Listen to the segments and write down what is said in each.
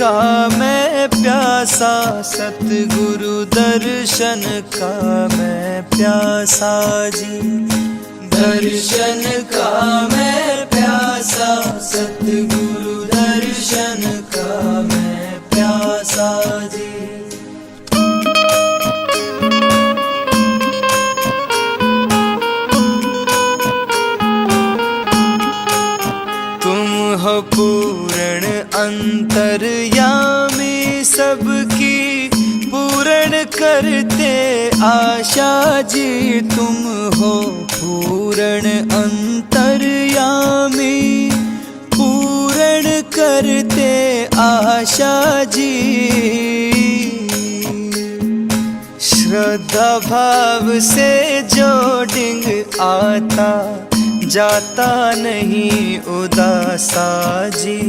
का मैं प्यासा, सतगुरु दर्शन का मैं प्यासा जी। दर्शन का मैं प्यासा, सतगुरु दर्शन का मैं प्यासा जी। हो पूर्ण अंतर्यामी, सबकी पूर्ण करते आशा जी। तुम हो पूर्ण अंतर्यामी, पूर्ण करते आशा जी। श्रद्धा भाव से जो डिंग आता, जाता नहीं उदासा जी।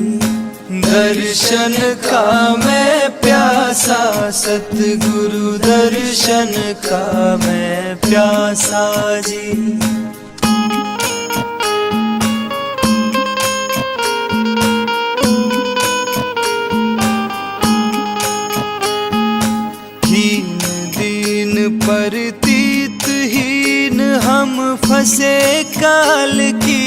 दर्शन का मैं प्यासा, सतगुरु दर्शन का मैं प्यासा जी। हीन दीन प्रतीत हीन हम फंसे काल की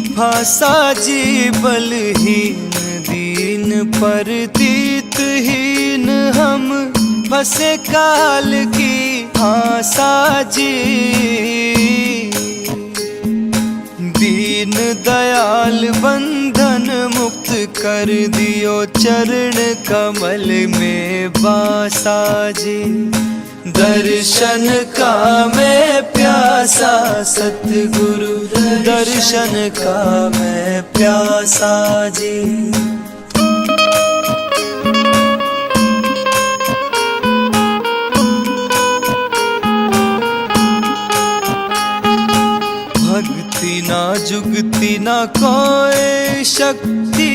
भाषा जी। बलहीन दीन प्रतीत हीन हम फंसे काल की भाषा जी। दीन दयाल बंधन मुक्त कर दियो, चरण कमल में बासा जी। दर्शन का मैं प्यासा, सतगुरु दर्शन का मैं प्यासा जी। भक्ति ना जुगती ना कोई शक्ति,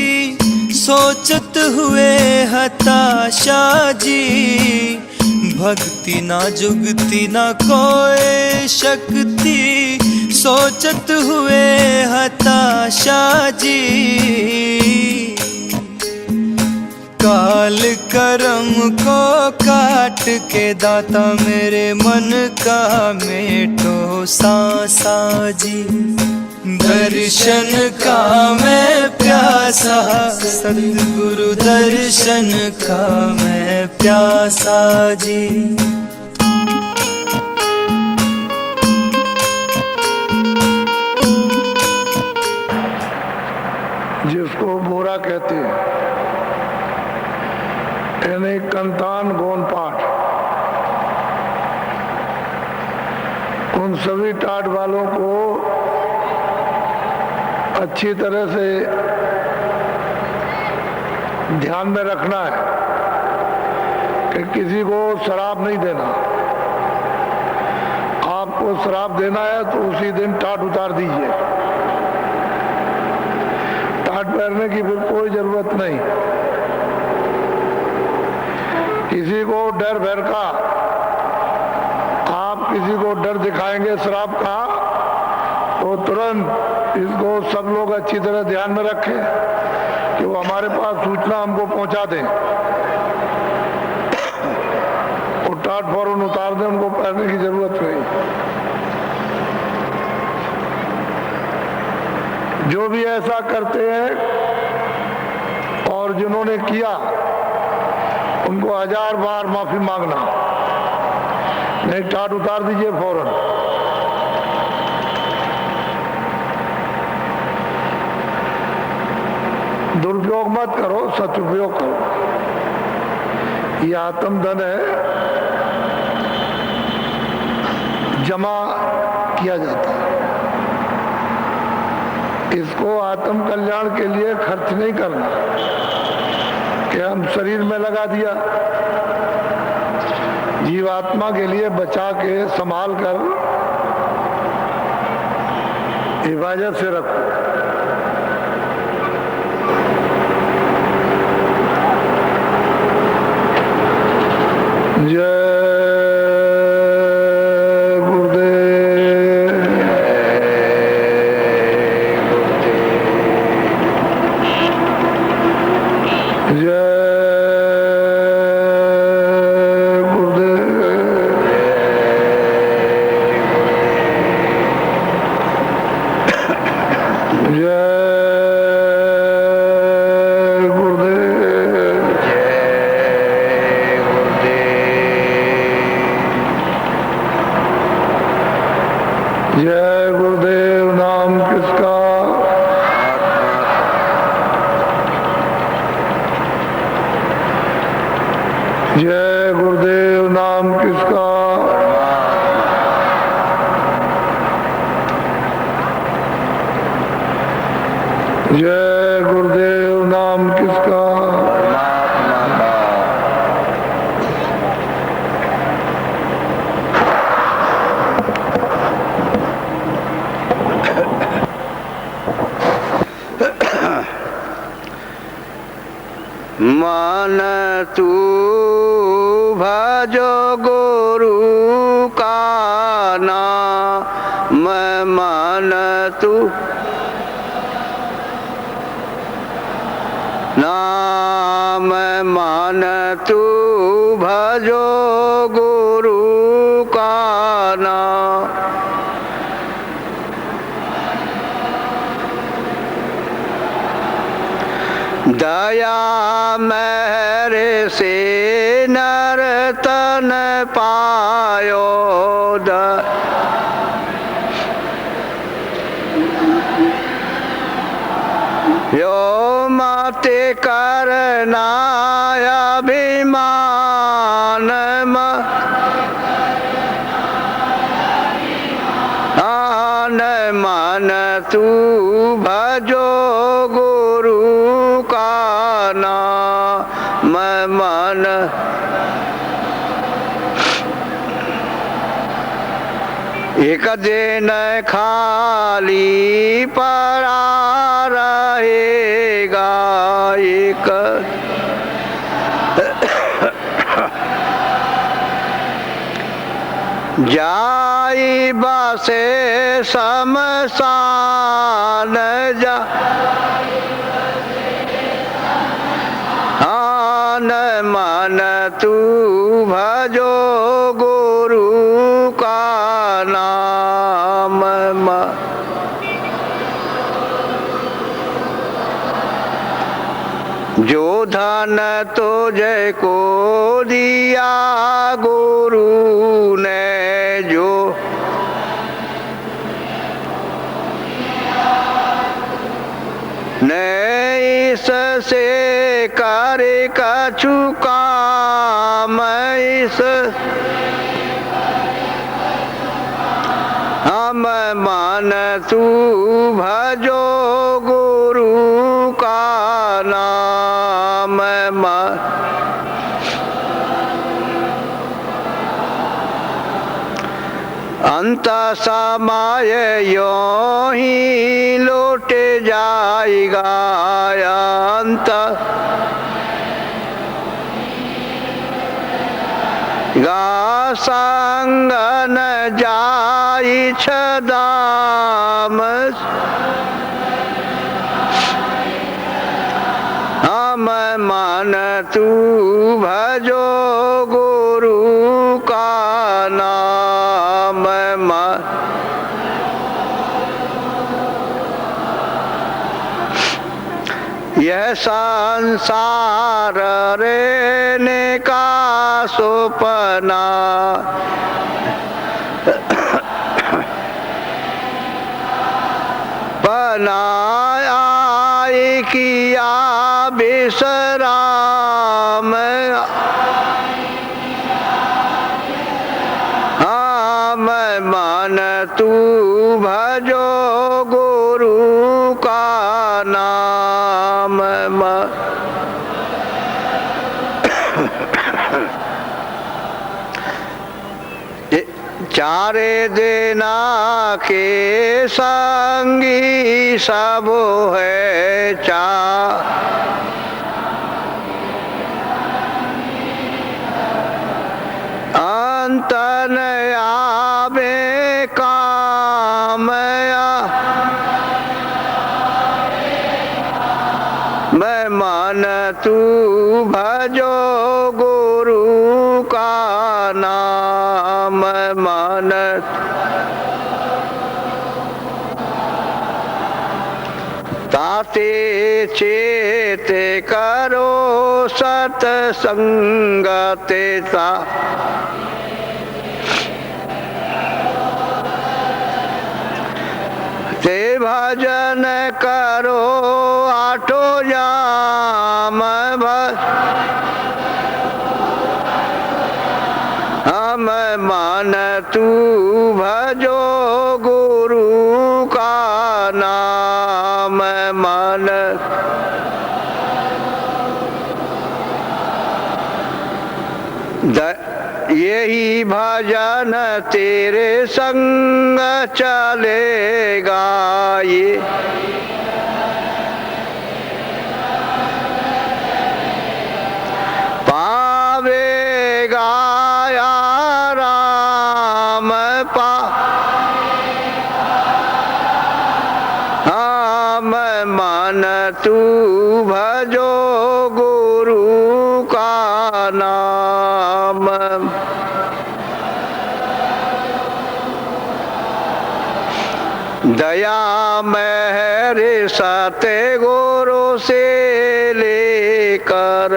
सोचत हुए हताशा जी। भक्ति ना जुगती ना कोई शक्ति, सोचत हुए हताशा जी। काल करम को काट के दाता, मेरे मन का मेटो सांसा जी। दर्शन का मैं प्यासा, सतगुरु दर्शन का मैं प्यासा जी। जिसको बोरा कहते हैं, यानी कंतान गौन पाठ, उन सभी टाट वालों को अच्छी तरह से ध्यान में रखना है कि किसी को शराब नहीं देना। आपको शराब देना है तो उसी दिन टाट उतार दीजिए। टाट पहनने की फिर कोई जरूरत नहीं। किसी को डर भर का, आप किसी को डर दिखाएंगे शराब का, तो तुरंत इसको सब लोग अच्छी तरह ध्यान में रखें कि वो हमारे पास सूचना हमको पहुंचा दें और टाट फौरन उतार दें, उनको पहनने की जरूरत नहीं। जो भी ऐसा करते हैं और जिन्होंने किया, उनको 1000 बार माफी मांगना, नहीं टाट उतार दीजिए फौरन। दुरुपयोग मत करो, सदुपयोग करो। ये आत्मधन है, जमा किया जाता है। इसको आत्म कल्याण के लिए खर्च नहीं करना कि हम शरीर में लगा दिया। जीवात्मा के लिए बचा के संभाल कर हिफाजत से रखो। जय गुरुदेव। जय किसका? जय गुरुदेव नाम किसका? मन तू भजो गुरु का नाम, मन तू नाम, मन तू भजो गुरु का नाम। दया मेहर से नर तन पायो, यो माते करना अभिमान, मन तू भजो गुरु का नाम, मन एक दिन खाली पड़ा रहेगा, एक जाई बसे शमशान, जा मन तू भजो गुरु का नाम, जो धन तुझे को दिया गुरु ने, जो ने इससे करे कछु काम, इस हम मन तू भजो गुरु का नाम, अंत समय यों ही लौट जाएगा, अंत गा संग न जाई छदाम, हम मन तू भजो गुरु का नाम, यह संसार रहने का सपना, बनाया किया विश्राम, हम मन तू भजो गुरु का नाम, चारे देना के संगी सब है चा, अंत न आवे काम, मैं मन तू भजो गुरु का नाम, मन ताते चेत करो सतसंगते ता, ते भजन करो आठो जाम, मैं मान तू भजो गुरु का नाम मान। यही भजन तेरे संग चलेगा ये पावेगा या राम पा। मैं मान तू भजो गुरु का नाम। दया मेरे सते गुरु से लेकर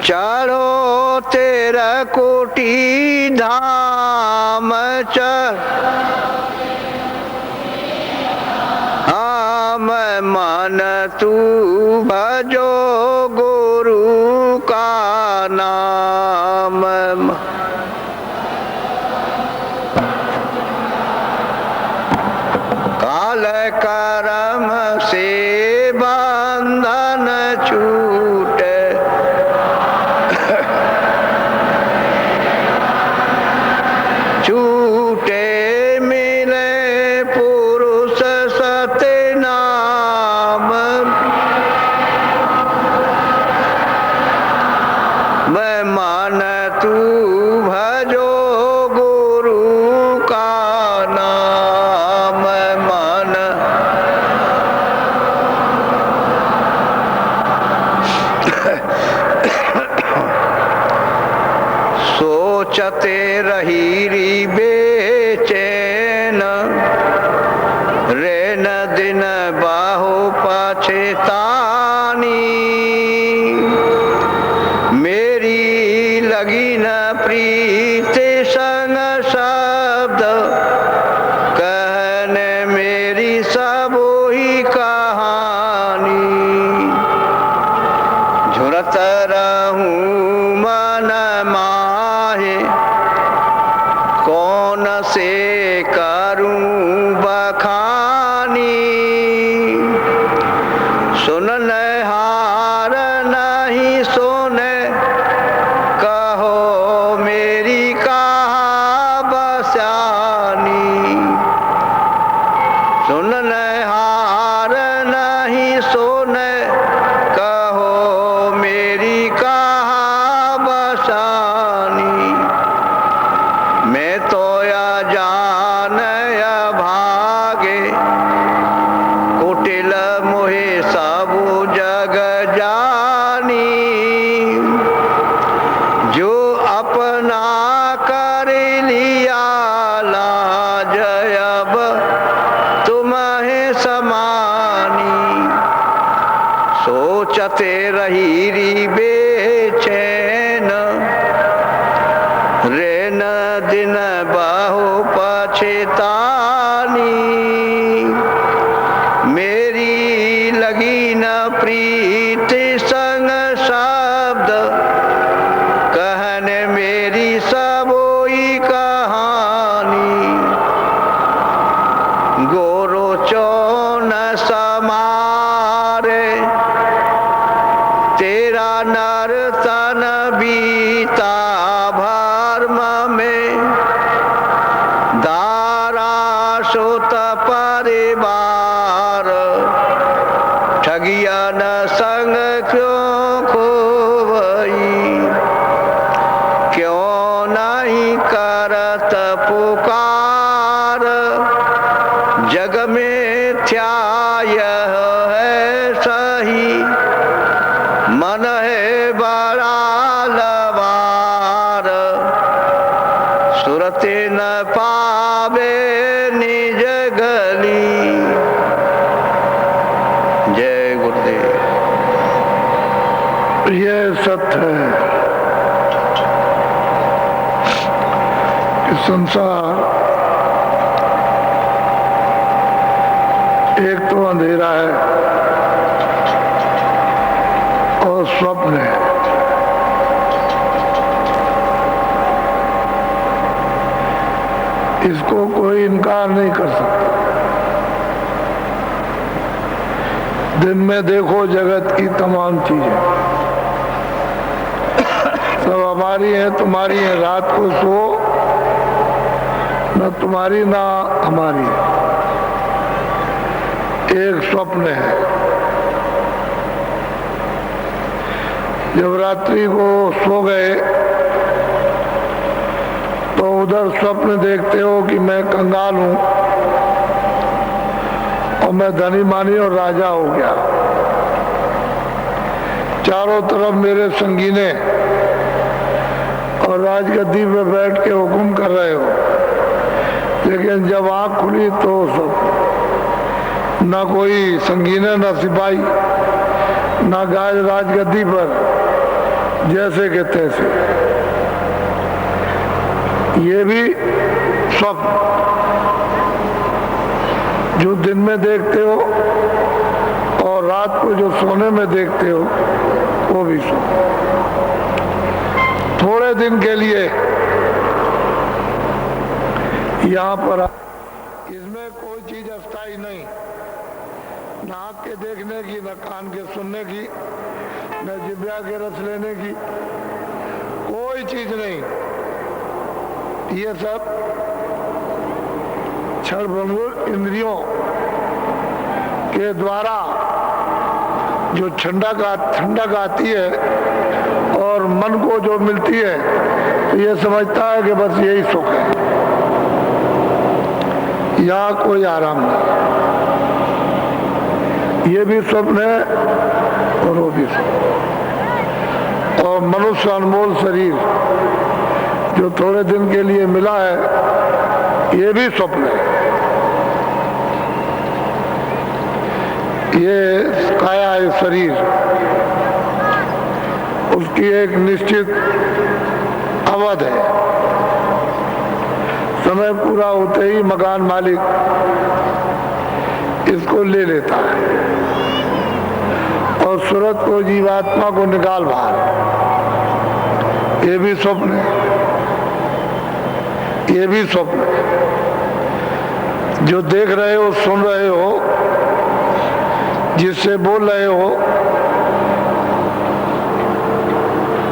चढ़ो तेरा कोटि धाम चढ़। मैं मान तू भजो गुरु का नाम। काल कर्म से बंधन छूटे छूटे मिले पुरुष सत्य नाम। मैं मान तू भजो गुरु का नाम मान। सोचते रही री बेचैन रे न दिन बाहो पछतानी। मेरी लगी न प्रीत संग शब्द कहने मेरी सब ही कहानी। झुरत रहूं मन माहे कौन से करूं बखानी। सुनने हार नहीं सुने कहो मेरी कहा बसानी। सुनने हार नहीं सुने कहो मेरी कहा बसानी। मैं तो या जान या भागे कुटिल मोहे सब जग जानी। जो अपना कर लिया लाज अब तुम्हें समानी। सोचते रही री बेचैन रे न दिन बाहो पछतानी। मेरी लगी न प्रीत संग शब्द कहने मेरी सबोई कहानी। गोरो चौन समारे तेरा नर्तन बीता भर्म में। दारा सोत परिवार ठगिया न संग क्यों खोवई। क्यों नहीं करत पुकार जग में थ्या यह है सही। मन है बड़ा लवार सुरते न पावे निज गली। जय गुरुदेव। यह सत्य है कि संसार एक तो अंधेरा है स्वप्न है। इसको कोई इनकार नहीं कर सकता। दिन में देखो जगत की तमाम चीजें सब हमारी है, तुम्हारी है। रात को सो, न तुम्हारी ना हमारी, एक स्वप्न है। जब रात्रि को सो गए तो उधर स्वप्न देखते हो कि मैं कंगाल हूं और मैं धनी मानी और राजा हो गया, चारों तरफ मेरे संगीने और राजगद्दी पे बैठ के हुक्म कर रहे हो। लेकिन जब आंख खुली तो सब, ना कोई संगीने, ना सिपाही, ना गाय राजगद्दी पर, जैसे के तैसे। ये भी स्वप्न जो दिन में देखते हो और रात को जो सोने में देखते हो, वो भी स्वप्न। थोड़े दिन के लिए यहाँ पर, इसमें कोई चीज अस्थायी नहीं, न आँख के देखने की, न कान के सुनने की, न जिब्या के रस लेने की, कोई चीज नहीं। ये सब क्षणभंगुर इंद्रियों के द्वारा जो ठंडक आती है और मन को जो मिलती है, तो ये समझता है कि बस यही सुख है, यहाँ कोई आराम नहीं। ये भी स्वप्न है और वो भी स्वप्न। और मनुष्य अनमोल शरीर जो थोड़े दिन के लिए मिला है, ये भी स्वप्न है। ये काया है शरीर, उसकी एक निश्चित अवध है। समय पूरा होते ही मकान मालिक इसको ले लेता है और सूरत को, जीवात्मा को निकाल बाहर। ये भी स्वप्न है, ये भी स्वप्न है। जो देख रहे हो, सुन रहे हो, जिससे बोल रहे हो,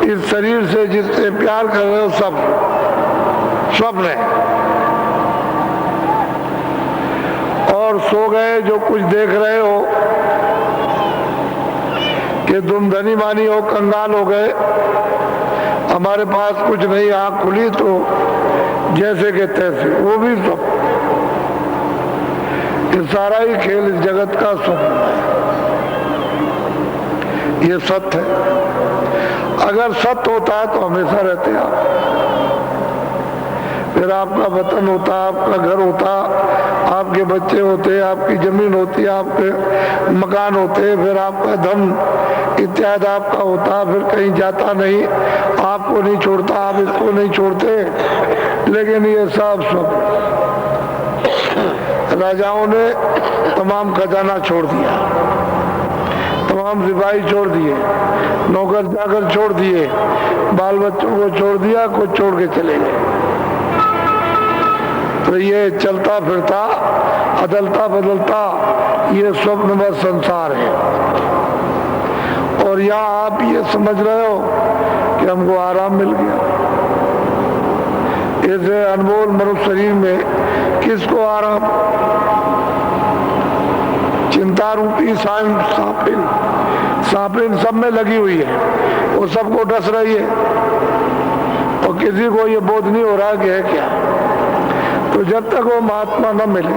इस शरीर से जिससे प्यार कर रहे हो, सब स्वप्न है। और सो गए जो कुछ देख रहे हो कि तुम धनी मानी हो, कंगाल हो गए, हमारे पास कुछ नहीं, आंख खुली तो जैसे के तैसे, वो भी स्वप्न। ये सारा ही खेल इस जगत का स्वप्न है। ये सत्य है। अगर सत्य होता तो हमेशा रहते आप, फिर आपका वतन होता, आपका घर होता, आपके बच्चे होते, आपकी जमीन होती, आपके मकान होते, फिर आपका धन इत्यादि आपका होता, फिर कहीं जाता नहीं, आपको नहीं छोड़ता, आप इसको नहीं छोड़ते। लेकिन ये सब राजाओं ने तमाम खजाना छोड़ दिया, तमाम सिपाही छोड़ दिए, नौकर चाकर छोड़ दिए, बाल बच्चों को छोड़ दिया, कुछ छोड़ के चले गए। तो ये चलता फिरता, अदलता बदलता, ये स्वप्नमय संसार है। और यहाँ आप ये समझ रहे हो कि हमको आराम मिल गया। ऐसे अनमोल मनुष्य शरीर में किसको आराम? चिंता रूपी सांपिन सब में लगी हुई है, वो सबको डस रही है और किसी को ये बोध नहीं हो रहा कि है क्या। तो जब तक वो महात्मा न मिले,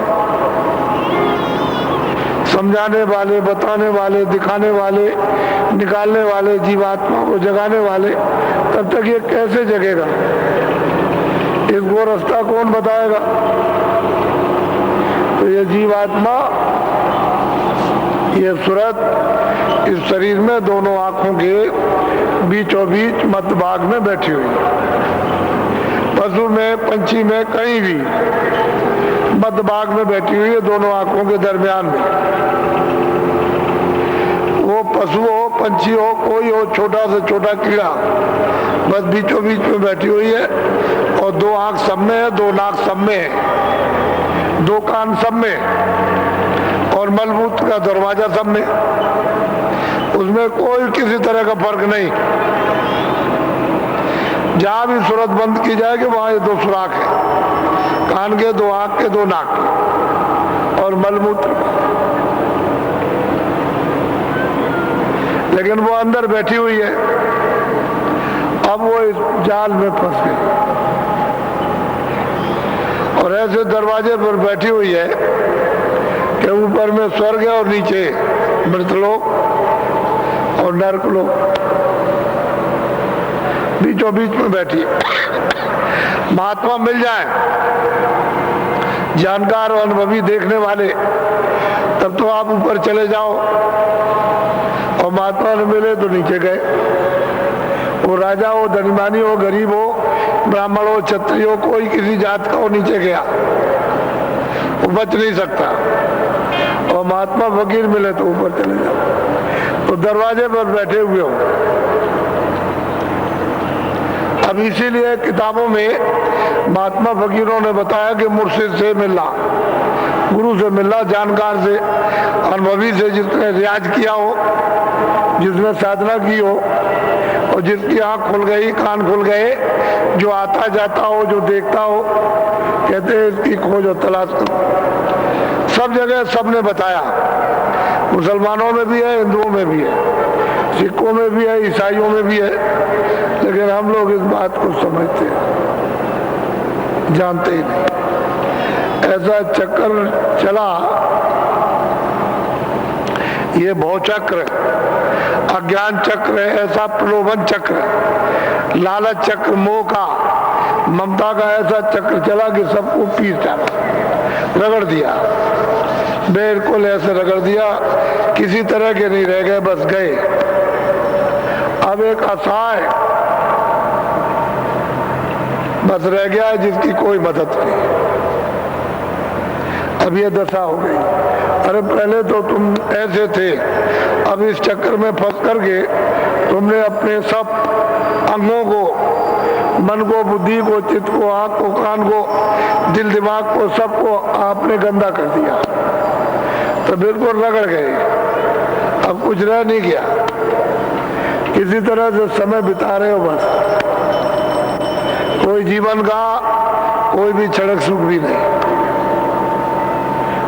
समझाने वाले, बताने वाले, दिखाने वाले, निकालने वाले, जीवात्मा को जगाने वाले, तब तक ये कैसे जगेगा? इसको रास्ता कौन बताएगा? तो ये जीवात्मा, ये सूरत इस शरीर में दोनों आंखों के बीचों बीच मध्य भाग में बैठी हुई है। पशु में, पंछी में, कहीं भी मध्य भाग में बैठी हुई है, दोनों आंखों के दरमियान में। वो पशु हो, पंछी हो, कोई हो, छोटा से छोटा कीड़ा, बस बीचों बीच में बैठी हुई है और दो आंख सब में है, दो नाक सब में है, दो कान सब में और मलमूत्र का दरवाजा सब में। उसमें कोई किसी तरह का फर्क नहीं। जहां भी सूरत बंद की जाएगी वहां ये दो सुराख है, कान के, दो आंख के, दो नाक के और मलमूत्र। लेकिन वो अंदर बैठी हुई है। अब वो इस जाल में फंस गई और ऐसे दरवाजे पर बैठी हुई है कि ऊपर में स्वर्ग है और नीचे मृतलोक और नरकलोक, बीचों बीच में बैठी है। महात्मा मिल जाए, जानकार और अनुभवी देखने वाले, तब तो आप ऊपर चले जाओ, और महात्मा ने मिले तो नीचे गए। वो राजा हो, धनीमानी हो, गरीब हो, ब्राह्मण हो, क्षत्रिय हो, कोई किसी जात का हो, नीचे गया वो बच नहीं सकता। और महात्मा फकीर मिले तो ऊपर चले जाओ। तो दरवाजे पर बैठे हुए हो। अब इसीलिए किताबों में महात्मा फकीरों ने बताया कि मुर्शिद से मिलना, गुरु से मिलना, जानकार से, अनुभवी से, जिसने रियाज किया हो, जिसने साधना की हो और जिसकी आंख खुल गई, कान खुल गए, जो आता जाता हो, जो देखता हो, कहते हैं इसकी खोज और तलाश करो। सब जगह सबने बताया, मुसलमानों में भी है, हिंदुओं में भी है, सिखों में भी है, ईसाइयों में भी है, लेकिन हम लोग इस बात को समझते हैं, जानते ही नहीं। ऐसा चक्कर चला, ये भव चक्र, अज्ञान चक्र है, ऐसा प्रलोभन चक्र, लालच चक्र, मोह का, ममता का ऐसा चक्र चला कि सबको पीस डाला, रगड़ दिया, बिल्कुल ऐसे रगड़ दिया, किसी तरह के नहीं रह गए, बस गए। अब एक असहाय बस रह गया है जिसकी कोई मदद नहीं। अब ये दशा हो गई। अरे पहले तो तुम ऐसे थे, अब इस चक्कर में फंस करके तुमने अपने सब अंगों को, मन को, बुद्धि को, चित्त को, आंख को, कान को, दिल दिमाग को, सबको आपने गंदा कर दिया, तो बिल्कुल रगड़ गए। अब कुछ रह नहीं गया, किसी तरह से समय बिता रहे हो बस। कोई जीवन का कोई भी क्षणिक सुख भी नहीं,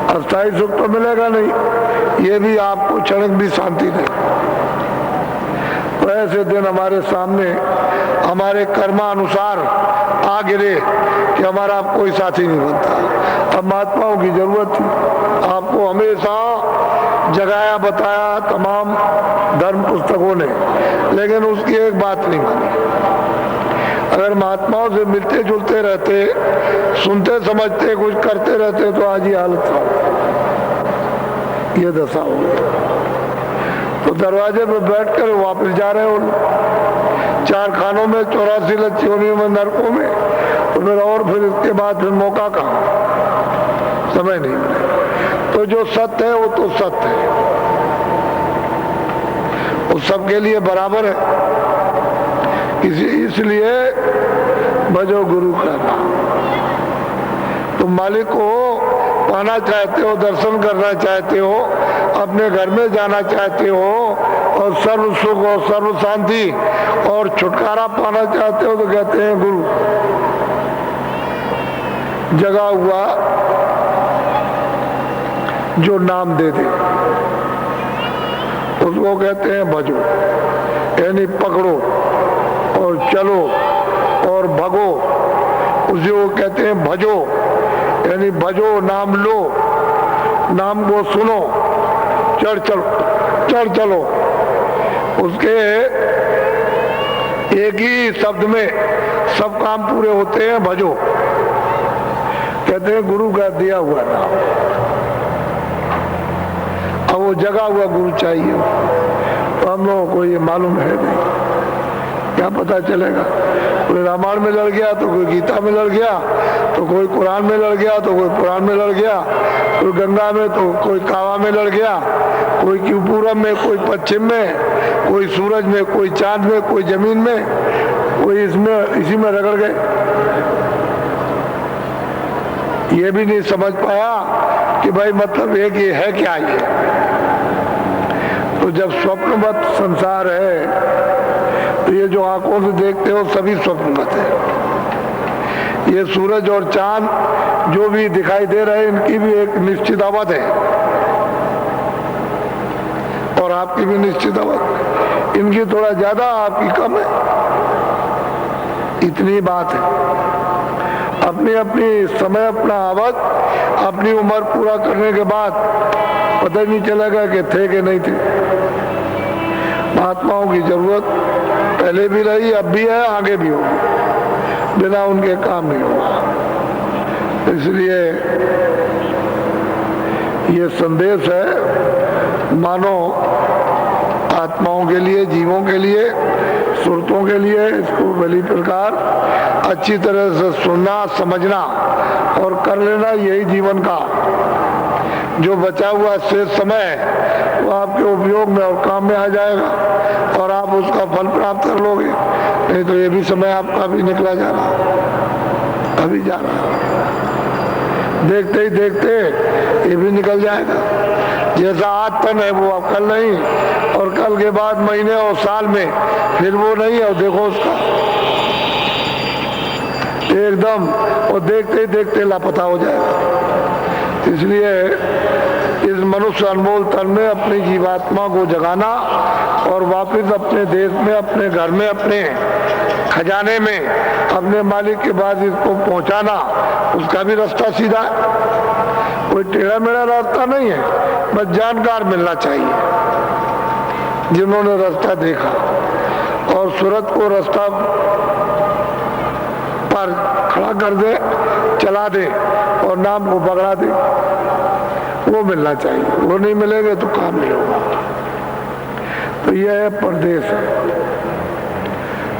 अस्थायी सुख तो मिलेगा नहीं, ये भी आपको क्षणिक भी शांति नहीं। तो ऐसे दिन हमारे सामने हमारे कर्मानुसार आ गिरे कि हमारा अब कोई साथी नहीं बनता। अब महात्माओं की जरूरत थी, आपको हमेशा जगाया, बताया तमाम धर्म पुस्तकों ने, लेकिन उसकी एक बात नहीं मानी। अगर महात्माओं से मिलते जुलते रहते, सुनते समझते, कुछ करते रहते, तो आज ये हालत था, ये दशा हो गई। तो दरवाजे पर बैठकर वापस जा रहे हो, 4 खानों में, 84 लच्छियों में, नरकों में, तो फिर इसके बाद फिर मौका कहाँ, समय नहीं मिले। तो जो सत्य है वो तो सत्य है, वो सबके लिए बराबर है। इसलिए भजो गुरु का नाम। तुम मालिक को पाना चाहते हो, दर्शन करना चाहते हो, अपने घर में जाना चाहते हो और सर्व सुख और सर्व शांति और छुटकारा पाना चाहते हो, तो कहते हैं गुरु। जगा हुआ जो नाम दे दे उसको कहते हैं भजो, यानी पकड़ो और चलो और भगो, उसे वो कहते हैं भजो, यानी भजो, नाम लो, नाम को सुनो, चढ़ चलो। उसके एक ही शब्द में सब काम पूरे होते हैं, भजो। कहते हैं गुरु का दिया हुआ नाम। अब वो जगा हुआ गुरु चाहिए, तो हम लोगों को ये मालूम है नहीं, क्या पता चलेगा। कोई रामायण में लड़ गया तो कोई गीता में लड़ गया, तो कोई कुरान में लड़ गया तो कोई पुराण में लड़ गया, कोई गंगा में तो कोई कावा में लड़ गया, कोई पूरब में, कोई पश्चिम में, कोई सूरज में, कोई चांद में, कोई जमीन में, कोई इसमें इसी में रगड़ गए। ये भी नहीं समझ पाया कि भाई मतलब एक ये है क्या ये। तो जब स्वप्नवत संसार है तो ये जो आंखों से देखते हो सभी स्वप्नवत है। ये सूरज और चांद जो भी दिखाई दे रहे हैं इनकी भी एक निश्चित अवध है और आपकी भी निश्चित अवध, इनकी थोड़ा ज्यादा आपकी कम है, इतनी बात है। अपनी अपनी समय, अपना अवध, अपनी उम्र पूरा करने के बाद पता ही नहीं चलेगा कि थे कि नहीं थे। महात्माओं की जरूरत पहले भी रही, अब भी है, आगे भी होगी, बिना उनके काम नहीं होगा। इसलिए ये संदेश है मानो आत्माओं के लिए, जीवों के लिए, सुरतों के लिए। इसको भली प्रकार अच्छी तरह से सुनना, समझना और कर लेना, यही जीवन का जो बचा हुआ शेष समय है वो आपके उपयोग में और काम में आ जाएगा और आप उसका फल प्राप्त कर लोगे। नहीं तो ये भी समय आपका भी निकला जा रहा, अभी जा रहा, देखते ही देखते ये भी निकल जाएगा। जैसा आज तन है वो अब कल नहीं, और कल के बाद महीने और साल में फिर वो नहीं है। और देखो उसका एकदम, और देखते ही देखते लापता हो जाएगा। इसलिए इस मनुष्य अनमोल तन में अपनी जीवात्मा को जगाना और वापस अपने देश में, अपने घर में, अपने खजाने में, अपने मालिक के पास इसको पहुंचाना, उसका भी रास्ता सीधा है, कोई टेढ़ा मेढ़ा रास्ता नहीं है। बस जानकार मिलना चाहिए जिन्होंने रास्ता देखा और सूरत को रास्ता पर खड़ा कर दे, चला दे और नाम को पकड़ा दे, वो मिलना चाहिए। वो नहीं मिलेंगे तो काम नहीं होगा। तो यह है परदेश।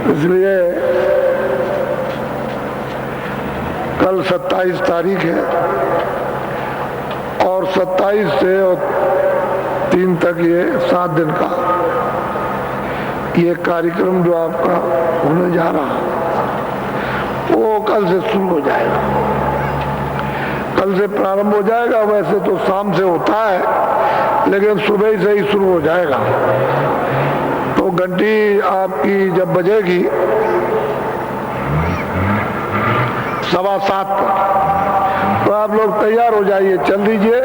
इसलिए कल 27 तारीख है और 27 से और 3 तक ये 7 दिन का ये कार्यक्रम जो आपका होने जा रहा है वो कल से शुरू हो जाएगा। कल से प्रारंभ हो जाएगा। वैसे तो शाम से होता है लेकिन सुबह से ही शुरू हो जाएगा। तो घंटी आपकी जब बजेगी 7:15 पर तो आप लोग तैयार हो जाइए, चल दीजिए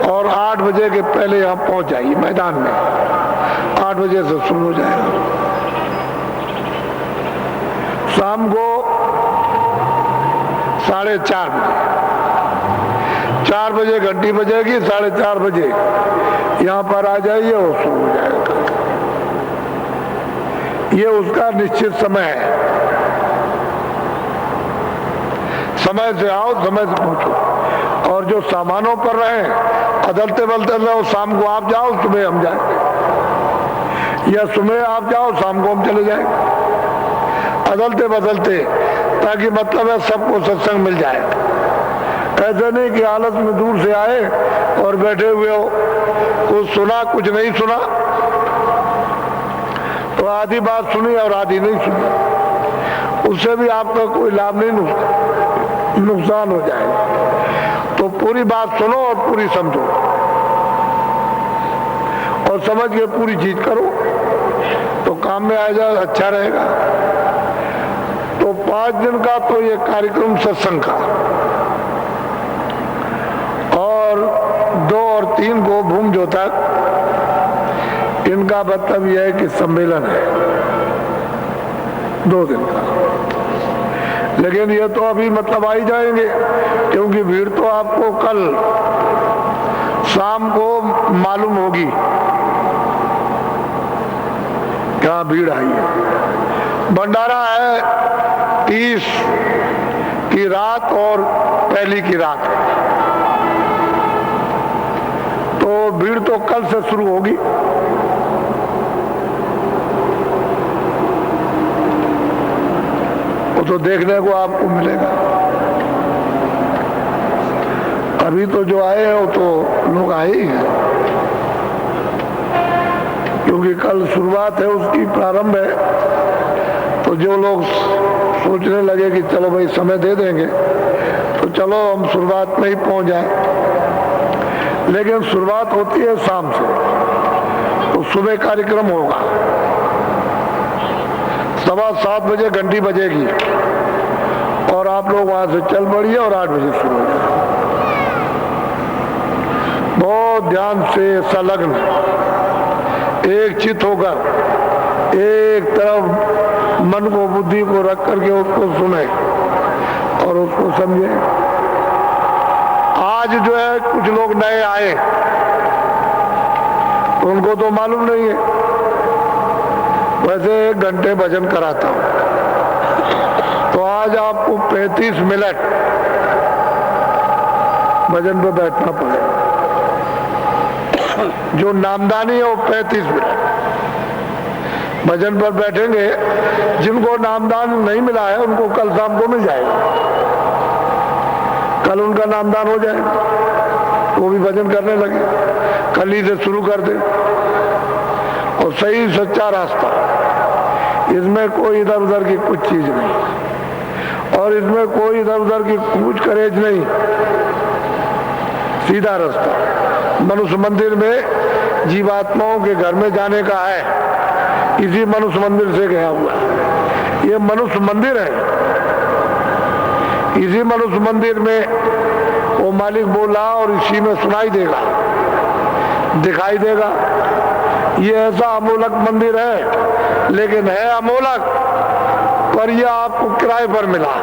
और 8 बजे के पहले यहाँ पहुंच जाइए मैदान में। 8 बजे से शुरू हो जाएगा। शाम को 4:30 बजे, 4 बजे घंटी बजेगी, 4:30 बजे यहाँ पर आ जाइए और शुरू हो जाएगा। ये उसका निश्चित समय है। समय से आओ, समय से पहुंचो। और जो सामानों पर रहे अदलते बदलते रहो, शाम को आप जाओ, सुबह हम जाएंगे, या सुबह आप जाओ, शाम को हम चले जाएंगे, अदलते बदलते, ताकि मतलब है सबको सत्संग मिल जाए। ऐसा नहीं कि हालत में दूर से आए और बैठे हुए हो, कुछ सुना कुछ नहीं सुना, तो आधी बात सुनी और आधी नहीं सुनी, उससे भी आपका कोई लाभ नहीं, नुकसान हो जाएगा। तो पूरी बात सुनो और पूरी समझो और समझ के पूरी चीज करो तो काम में आ जाए, अच्छा रहेगा। तो 5 दिन का तो ये कार्यक्रम सत्संग का, और 2 और 3 को भूम ज्योतक, इनका मतलब यह है कि सम्मेलन है 2 दिन का। लेकिन ये तो अभी मतलब आ ही जाएंगे, क्योंकि भीड़ तो आपको कल शाम को मालूम होगी क्या भीड़ आई है। भंडारा है 30 की रात और पहली की रात, तो भीड़ तो कल से शुरू होगी। तो देखने को आपको मिलेगा। अभी तो जो आए हैं वो तो लोग आए ही हैं, क्योंकि कल शुरुआत है उसकी, प्रारंभ है। तो जो लोग सोचने लगे कि चलो भाई समय दे देंगे, तो चलो हम शुरुआत में ही पहुंच जाए। लेकिन शुरुआत होती है शाम से, तो सुबह कार्यक्रम होगा, 7:15 बजे घंटी बजेगी और आप लोग वहां से चल पड़िए और 8 बजे शुरू हो जाए। बहुत ध्यान से संलग्न एक चित होकर एक तरफ मन को, बुद्धि को रख करके उसको सुने और उसको समझे। आज जो है कुछ लोग नए आए, तो उनको तो मालूम नहीं है। वैसे 1 घंटे भजन कराता हूं, तो आज आपको 35 मिनट भजन पे बैठना पड़ेगा। जो नामदानी है वो 35 मिनट भजन पर बैठेंगे। जिनको नामदान नहीं मिला है उनको कल शाम को मिल जाएगा, कल उनका नामदान हो जाएगा, वो भी भजन करने लगे। कल ही से शुरू कर दे, और सही सच्चा रास्ता, इसमें कोई इधर उधर की कुछ चीज नहीं, और इसमें कोई इधर उधर की कूच करेज नहीं, सीधा रास्ता। मनुष्य मंदिर में जीवात्माओं के घर में जाने का है, इसी मनुष्य मंदिर से गया हुआ है। ये मनुष्य मंदिर है, इसी मनुष्य मंदिर में वो मालिक बोला और इसी में सुनाई देगा, दिखाई देगा। ये ऐसा अमोलक मंदिर है, लेकिन है अमोलक, पर यह आपको किराए पर मिला,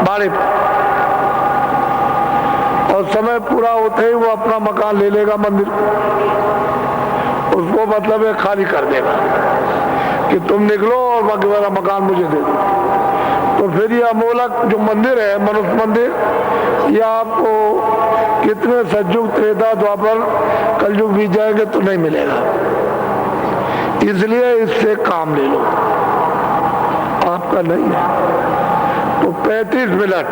भाड़े पर, और समय पूरा होते ही वो अपना मकान ले लेगा मंदिर को। उसको मतलब है खाली कर देगा कि तुम निकलो और बाकी वाला मकान मुझे दे दो। तो फिर ये अमोलक जो मंदिर है, मनुष्य मंदिर, यह आपको कितने सतयुग, त्रेता, द्वापर, कलयुग बीत जाएंगे तो नहीं मिलेगा। इसलिए इससे काम ले लो, आपका नहीं है। तो 35 मिनट,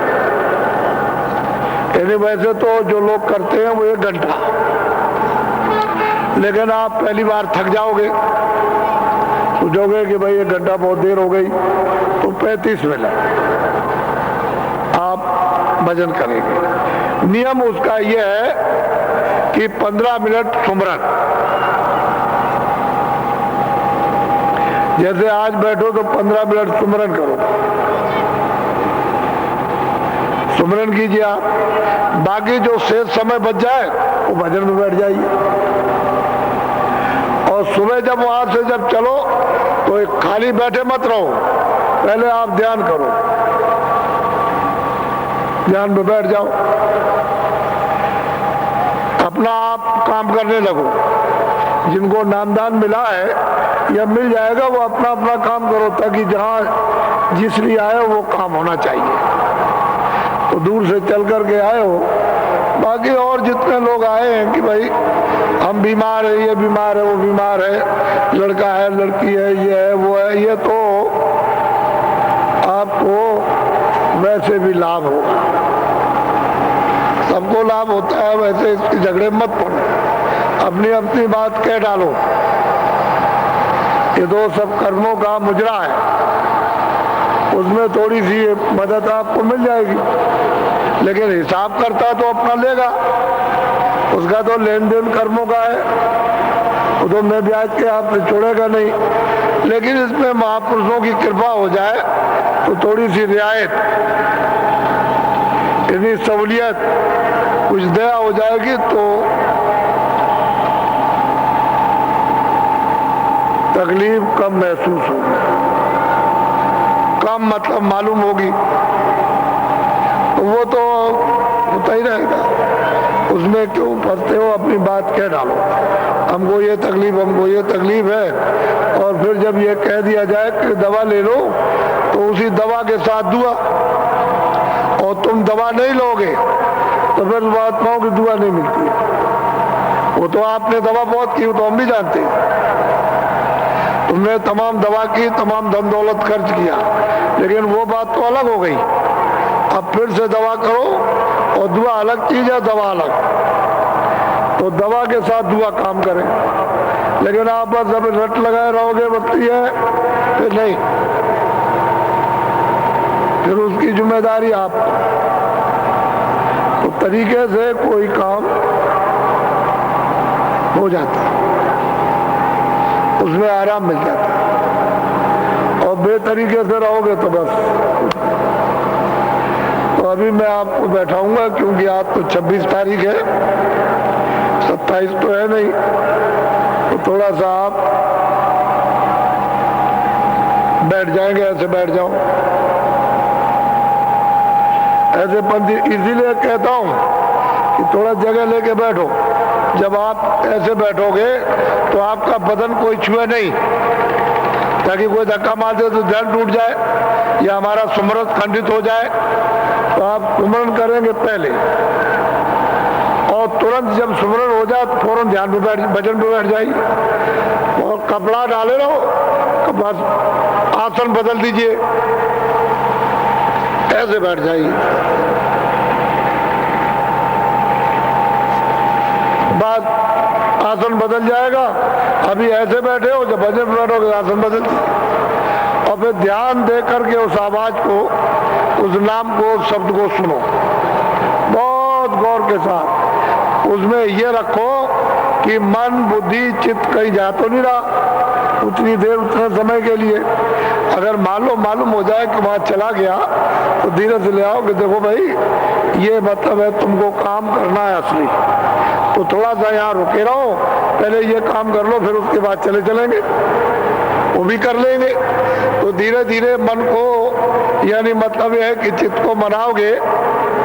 यानी वैसे तो जो लोग करते हैं वो 1 घंटा, लेकिन आप पहली बार थक जाओगे, सोचोगे कि भाई 1 घंटा बहुत देर हो गई, तो 35 मिनट आप भजन करेंगे। नियम उसका यह है कि 15 मिनट सुमरन। जैसे आज बैठो तो 15 मिनट सुमरन करो, सुमरन कीजिए आप। बाकी जो शेष समय बच जाए वो भजन में बैठ जाइए। और सुबह जब वहां से जब चलो तो एक खाली बैठे मत रहो, पहले आप ध्यान करो, ध्यान में बैठ जाओ, अपना आप काम करने लगो। जिनको नामदान मिला है या मिल जाएगा, वो अपना अपना काम करो, ताकि जहां जिस लिए आए वो काम होना चाहिए। तो दूर से चल करके आए हो, बाकी और जितने लोग आए हैं कि भाई हम बीमार है, ये बीमार है, वो बीमार है, लड़का है, लड़की है, ये है, वो है, ये तो आपको वैसे भी लाभ होगा, सबको लाभ होता है। वैसे इसके झगड़े मत पड़ो, अपनी अपनी बात कह डालो। ये तो सब कर्मों का मुजरा है, उसमें थोड़ी सी मदद आपको मिल जाएगी, लेकिन हिसाब करता तो अपना लेगा, उसका तो लेन देन कर्मों का है, वो तो मैं ब्याज के आपसे छोड़ेगा नहीं। लेकिन इसमें महापुरुषों की कृपा हो जाए तो थोड़ी सी रियायत, इतनी सहूलियत, कुछ दया हो जाएगी तो तकलीफ कम महसूस होगी, कम मतलब मालूम होगी, तो वो तो होता ही रहेगा। उसमें क्यों फंसते हो, अपनी बात कह डालो, हमको ये तकलीफ, हमको ये तकलीफ है, और फिर जब ये कह दिया जाए कि दवा ले लो, तो उसी दवा के साथ दुआ, और तुम दवा नहीं लोगे तो फिर महात्माओं की दुआ नहीं मिलती। वो तो आपने दवा बहुत की, तो हम भी जानते हैं। तुमने तमाम दवा की, तमाम धन दौलत खर्च किया, लेकिन वो बात तो अलग हो गई। अब फिर से दवा करो, और दुआ अलग चीज है, दवा अलग। तो दवा के साथ दुआ काम करे, लेकिन आप बस अभी रट लगाए रहोगे बत्ती है, फिर नहीं, फिर उसकी जिम्मेदारी आप। तो तरीके से कोई काम हो जाता है, उसमें आराम मिल जाता है। और बेतरीके से रहोगे तो बस। तो अभी मैं आपको बैठाऊंगा, क्योंकि आज तो 26 तारीख है, 27 तो है नहीं। तो थोड़ा सा आप बैठ जाएंगे, ऐसे बैठ जाओ, ऐसे पंथी। इसीलिए कहता हूं कि थोड़ा जगह लेके बैठो। जब आप ऐसे बैठोगे तो आपका बदन कोई छुए नहीं, ताकि कोई धक्का मार दे तो ध्यान टूट जाए या हमारा सुमरन खंडित हो जाए। तो आप सुमरन करेंगे पहले, और तुरंत जब सुमरन हो जाए तो फौरन ध्यान पे बैठ, भजन पे बैठ जाइए। और कपड़ा डाले रहो, बस आसन बदल दीजिए, ऐसे बैठ जाइए। बाद आसन बदल जाएगा। अभी ऐसे बैठे हो, जब भजन पे बैठोगे आसन बदल दीजिए, और फिर ध्यान दे करके उस आवाज को, उस नाम को, उस शब्द को सुनो बहुत गौर के साथ। उसमें ये रखो कि मन, बुद्धि, चित्त कहीं जा तो नहीं रहा उतनी देर, उतने समय के लिए। अगर मालूम हो जाए कि वहां चला गया, तो धीरे से ले आओ कि देखो भाई, ये मतलब है तुमको काम करना है असली, तो थोड़ा सा यहाँ रुके रहो, पहले ये काम कर लो, फिर उसके बाद चलेंगे, वो भी कर लेंगे। तो धीरे धीरे मन को, यानी मतलब ये है कि चित्त को मनाओगे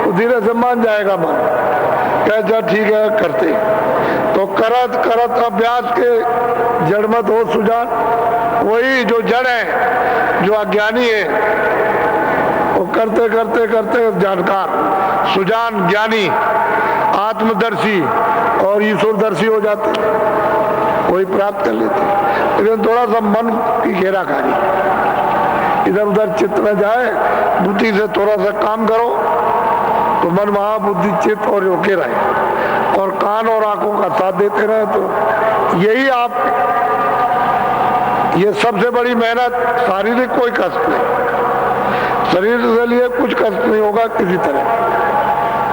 तो धीरे से मान जाएगा मन, क्या ठीक है करते। तो करत करत अभ्यास के जड़ मत हो सुजान। वही जो जड़ है, जो अज्ञानी है, वो करते करते करते जानकार, सुजान, ज्ञानी, आत्मदर्शी और ईश्वरदर्शी हो जाते, वही प्राप्त कर लेते। लेकिन थोड़ा सा मन की घेराकारी, इधर उधर चित्त न जाए, बुद्धि से थोड़ा सा काम करो तो मन वहां बुद्धि चित्त और रोके रहे, और कान और आंखों का साथ देते रहे। तो यही आप, ये सबसे बड़ी मेहनत। शारीरिक कोई कष्ट नहीं, शरीर के लिए कुछ कष्ट नहीं होगा किसी तरह,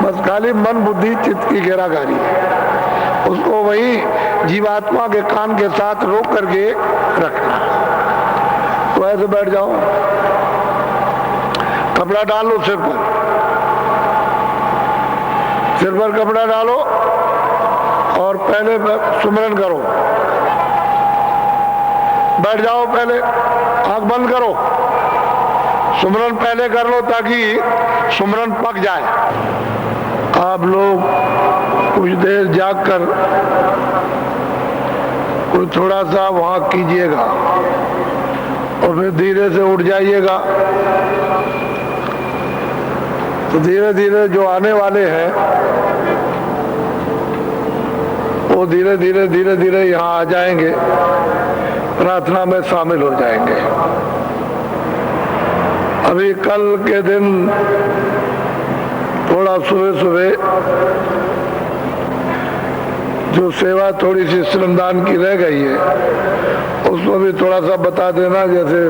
बस खाली मन, बुद्धि, चित्त की घेराकारी है। उसको वही जीवात्मा के कान के साथ रोक करके रखना। तो ऐसे बैठ जाओ, कपड़ा डालो सिर पर, सिर पर कपड़ा डालो, और पहले सुमरन करो। बैठ जाओ, पहले आंख बंद करो, सुमरन पहले कर लो ताकि सुमरन पक जाए। आप लोग कुछ देर जाग कर कुछ थोड़ा सा वहां कीजिएगा, और फिर धीरे से उठ जाइएगा। तो धीरे धीरे जो आने वाले हैं वो धीरे धीरे धीरे धीरे यहाँ आ जाएंगे, प्रार्थना में शामिल हो जाएंगे। अभी कल के दिन थोड़ा सुबह सुबह जो सेवा थोड़ी सी श्रमदान की रह गई है, उसको भी थोड़ा सा बता देना। जैसे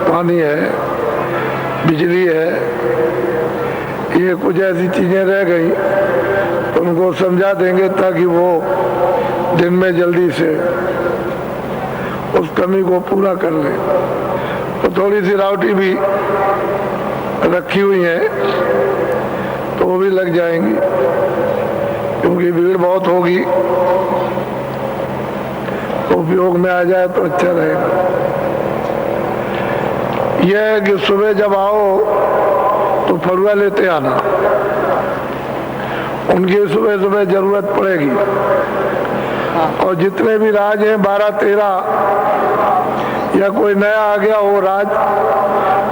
पानी है, बिजली है, ये कुछ ऐसी चीजें रह गई तो उनको समझा देंगे, ताकि वो दिन में जल्दी से उस कमी को पूरा कर ले। तो थोड़ी सी रावटी भी रखी हुई है, तो वो भी लग जाएंगी, क्योंकि भीड़ बहुत होगी। तो उपयोग में आ जाए तो अच्छा रहेगा। यह है कि सुबह जब आओ तो फरुआ लेते आना, उनकी सुबह सुबह जरूरत पड़ेगी। और जितने भी राज हैं 12-13, या कोई नया आ गया हो राज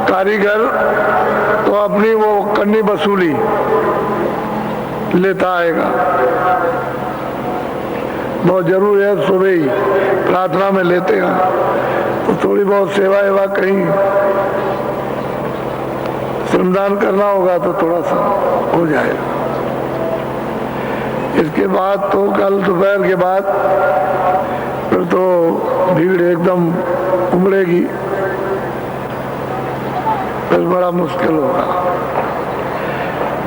कारीगर, तो अपनी वो कन्नी वसूली लेता आएगा। बहुत जरूरी है सुबह ही प्रार्थना में लेते हैं, तो थोड़ी बहुत सेवा एवा कहीं श्रमदान करना होगा तो थोड़ा सा हो जाएगा। इसके बाद तो कल दोपहर के बाद फिर तो भीड़ एकदम उमड़ेगी, फिर बड़ा मुश्किल होगा।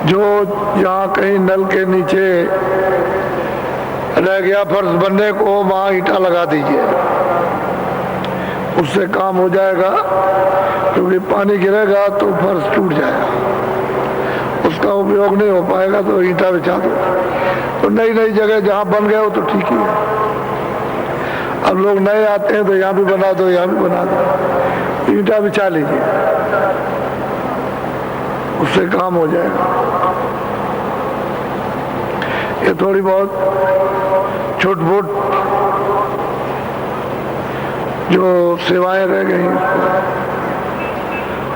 जो जहाँ कहीं नल के नीचे रह गया फर्श बनने को, वहाँ ईंटा लगा दीजिए, उससे काम हो जाएगा। क्योंकि पानी गिरेगा तो फर्श टूट जाएगा, उसका उपयोग नहीं हो पाएगा, तो ईंटा बिछा दो। तो नई नई जगह जहाँ बन गया वो तो ठीक ही है। अब लोग नए आते हैं तो यहाँ भी बना दो, यहाँ भी बना दो, ईंटा बिछा लीजिए, उससे काम हो जाएगा। ये थोड़ी बहुत छुट-फुट जो सेवाएं रह गई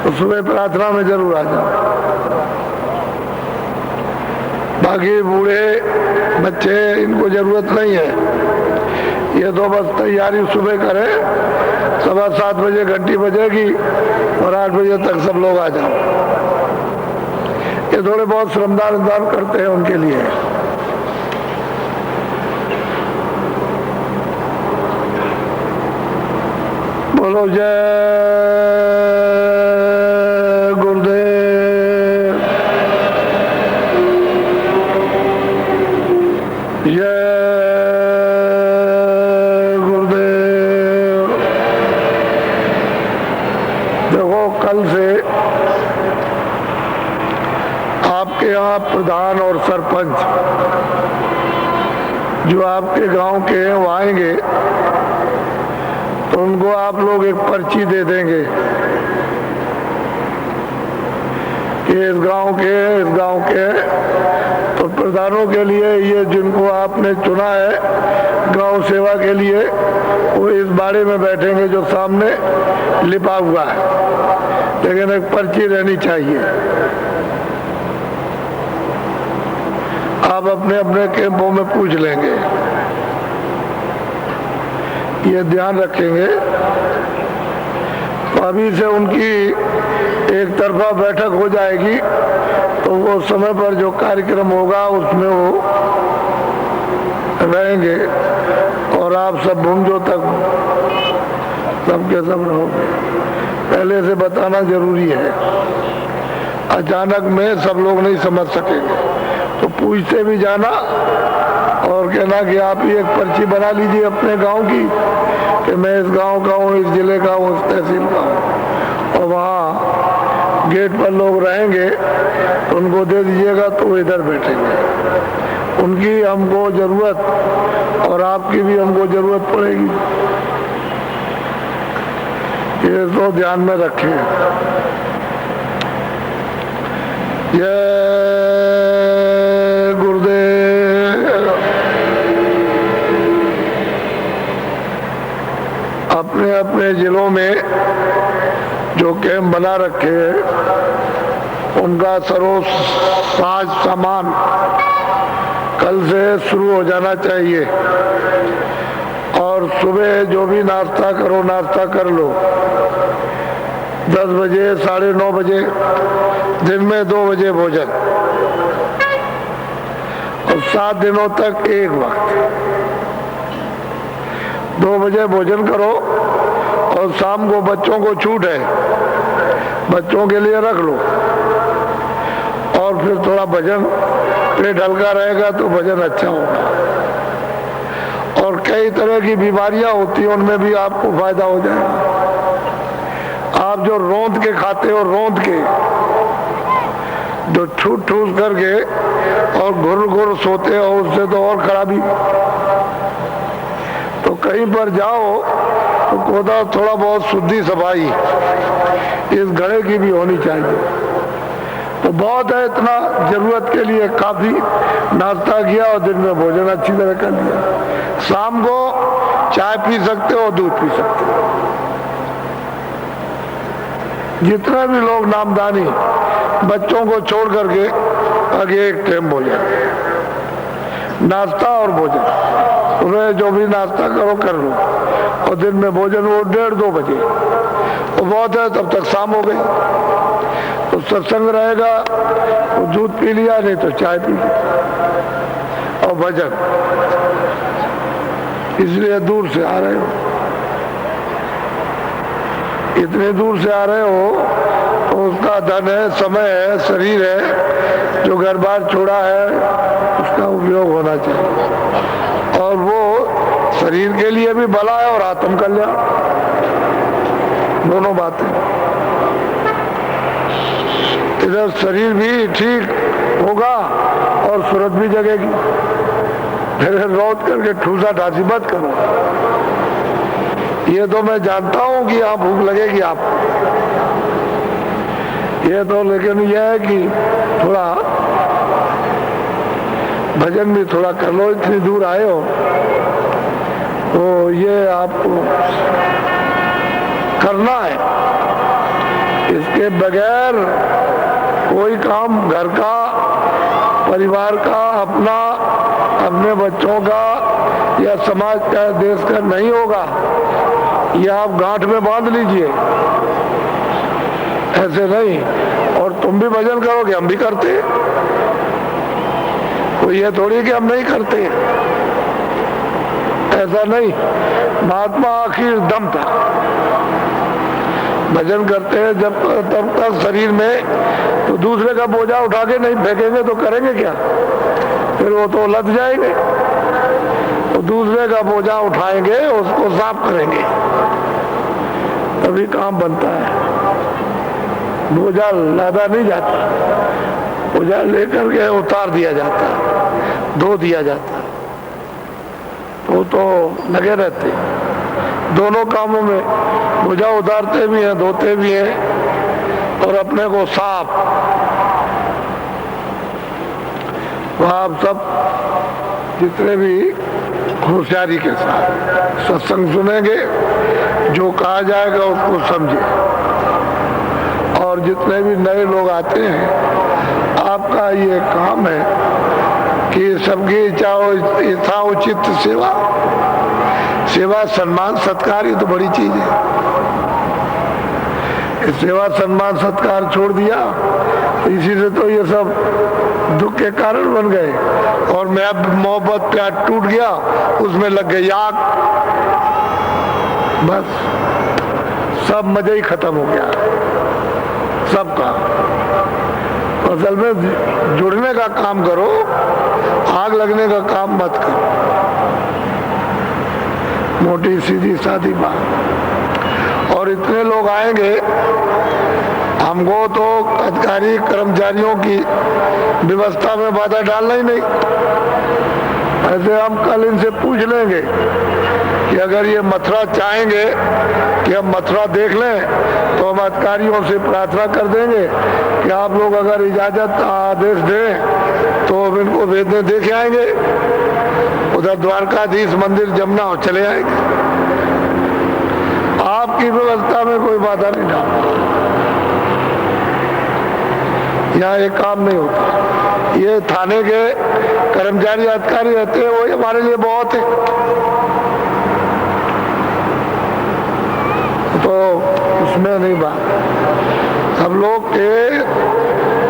तो सुबह प्रार्थना में जरूर आ जाओ। बाकी बूढ़े बच्चे इनको जरूरत नहीं है, ये तो बस तैयारी सुबह करें, 7:15 बजे घंटी बजेगी और 8 बजे तक सब लोग आ जाओ। ये थोड़े बहुत श्रमदान करते हैं उनके लिए। बोलो जय गुरुदेव, जय गुरुदेव। देखो कल से आपके यहाँ प्रधान और सरपंच जो आपके गांव के हैं वो आएंगे, तो उनको आप लोग एक पर्ची दे देंगे कि इस गांव के तो प्रधानों के लिए ये जिनको आपने चुना है गांव सेवा के लिए, वो इस बाड़े में बैठेंगे जो सामने लिपा हुआ है, लेकिन एक पर्ची रहनी चाहिए। आप अपने अपने कैंपों में पूछ लेंगे, ये ध्यान रखेंगे। तो अभी से उनकी एक तरफा बैठक हो जाएगी, तो वो समय पर जो कार्यक्रम होगा उसमें वो रहेंगे और आप सब भूंजो तक सबके सब रहोगे। पहले से बताना जरूरी है, अचानक में सब लोग नहीं समझ सकेंगे, तो पूछते भी जाना और कहना कि आप ही एक पर्ची बना लीजिए अपने गांव की कि मैं इस गांव का हूँ, इस जिले का हूँ, इस तहसील का हूँ। और वहाँ गेट पर लोग रहेंगे तो उनको दे दीजिएगा, तो वो इधर बैठेंगे। उनकी हमको जरूरत और आपकी भी हमको जरूरत पड़ेगी, ये तो ध्यान में रखें। जय गुरुदेव। अपने अपने जिलों में जो कैंप बना रखे हैं उनका सर्व साज सामान कल से शुरू हो जाना चाहिए। और सुबह जो भी नाश्ता करो, नाश्ता कर लो 10 बजे, 9:30 बजे, दिन में 2 बजे भोजन, और 7 दिनों तक एक वक्त 2 बजे भोजन करो। और शाम को बच्चों को छूट है, बच्चों के लिए रख लो, और फिर थोड़ा भजन, पेट हल्का रहेगा तो भजन अच्छा होगा। और कई तरह की बीमारियां होती हैं, उनमें भी आपको फायदा हो जाएगा। आप जो रौंद के खाते हो, रौंद के जो ठूस ठूस करके और घुर घुर सोते हो, उससे तो और खराबी। तो कहीं पर जाओ तो कोदा थोड़ा बहुत शुद्धि सफाई इस घड़े की भी होनी चाहिए। तो बहुत है, इतना जरूरत के लिए काफी नाश्ता किया और दिन में भोजन अच्छी तरह कर लिया। शाम को चाय पी सकते हो, दूध पी सकते हो। जितने भी लोग नामदानी बच्चों को छोड़ करके आगे एक टाइम भोजन, नाश्ता और भोजन। सुबह जो भी नाश्ता करो कर लो, और दिन में भोजन वो 1:30-2 बजे, वो बहुत है, तब तक शाम हो गई। तो सत्संग रहेगा तो दूध पी लिया, नहीं तो चाय पी ली, और भजन। इसलिए दूर से आ रहे हो, इतने दूर से आ रहे हो तो उसका धन है, समय है, शरीर है, जो घर बार छोड़ा है उसका उपयोग होना चाहिए। और वो शरीर के लिए भी भला है और आत्म कल्याण, दोनों बातें। इधर शरीर भी ठीक होगा और सूरत भी जगेगी। फिर रोज करके ठूसा ढांसी मत करो। ये तो मैं जानता हूं कि यहाँ भूख लगेगी आपको, ये तो, लेकिन यह है कि थोड़ा भजन भी थोड़ा कर लो। इतनी दूर आए हो तो ये आपको करना है। इसके बगैर कोई काम घर का, परिवार का, अपने बच्चों का या समाज का, देश का नहीं होगा। ये आप गांठ में बांध लीजिए, ऐसे नहीं। और तुम भी भजन करोगे, हम भी करते हैं, तो ये थोड़ी कि हम नहीं करते, ऐसा नहीं। महात्मा आखिर दम था, भजन करते हैं जब तब तक शरीर में, तो दूसरे का बोझा उठा के नहीं फेंकेंगे तो करेंगे क्या? फिर वो तो लद जाएंगे। तो दूसरे का बोझा उठाएंगे, उसको साफ करेंगे, तभी काम बनता है। बोझा लादा नहीं जाता, बोझा लेकर के उतार दिया जाता, धो दिया जाता, तो लगे रहते दोनों कामों में। बोझा उतारते भी हैं, धोते भी हैं, और अपने को साफ। वह आप सब जितने भी होशियारी के साथ सत्संग सुनेंगे, जो कहा जाएगा उसको समझे। और जितने भी नए लोग आते हैं, आपका ये काम है कि सबकी इच्छा उचित सेवा, सेवा सम्मान सत्कार, ये तो बड़ी चीज है। सेवा सम्मान सत्कार छोड़ दिया तो इसी से तो ये सब दुख के कारण बन गए। और मैं अब मोहब्बत प्यार टूट गया, उसमें लग गई आग, बस सब मजा ही खत्म हो गया सबका। असल में जुड़ने का काम करो, आग लगने का काम मत करो। मोटी सीधी सादी बात। और इतने लोग आएंगे, हमको तो अधिकारी कर्मचारियों की व्यवस्था में बाधा डालना ही नहीं। ऐसे हम कल इनसे पूछ लेंगे कि अगर ये मथुरा चाहेंगे कि हम मथुरा देख लें, तो हम अधिकारियों से प्रार्थना कर देंगे कि आप लोग अगर इजाजत आदेश दें तो हम इनको भेजने देखे आएंगे। उधर द्वारकाधीश मंदिर जमुना और चले आएंगे। आपकी व्यवस्था में कोई बाधा नहीं डालता, यहाँ एक काम नहीं होता। ये थाने के कर्मचारी अधिकारी रहते हैं, वही हमारे लिए बहुत है। तो उसमें नहीं बात, सब लोग के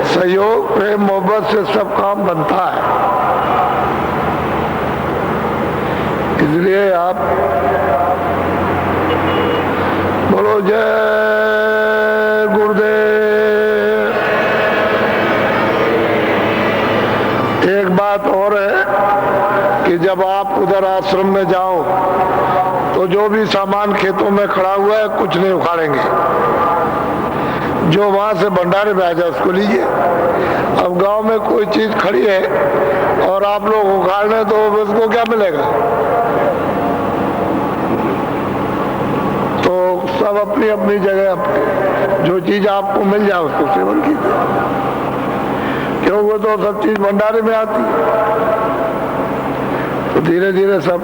सहयोग, प्रेम, मोहब्बत से सब काम बनता है। इसलिए आप बोलो जय गुरुदेव। एक बात और है कि जब आप उधर आश्रम में जाओ तो जो भी सामान खेतों में खड़ा हुआ है कुछ नहीं उखाड़ेंगे। जो वहां से भंडारे में आ जाए उसको लीजिए। अब गांव में कोई चीज खड़ी है और आप लोग उखाड़ लें तो उसको क्या मिलेगा? तो सब अपनी अपनी जगह जो चीज आपको मिल जाए उसको सेवन कीजिए, क्यों? वो तो सब चीज भंडारे में आती है। तो धीरे धीरे सब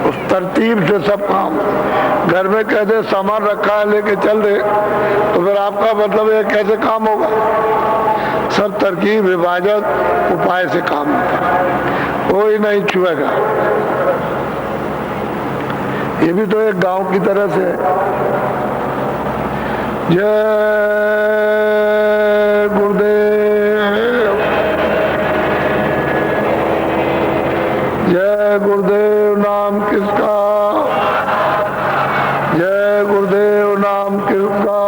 उस तरतीब से सब काम, घर में कह दे सामान रखा है लेके चल दे, तो फिर आपका मतलब ये कैसे काम होगा? सब तरकीब, हिफाजत, उपाय से काम होता है। कोई नहीं छुएगा। ये भी तो एक गांव की तरह से। जय गुरुदेव, जय गुरुदेव नाम किसका, जय गुरुदेव नाम किसका।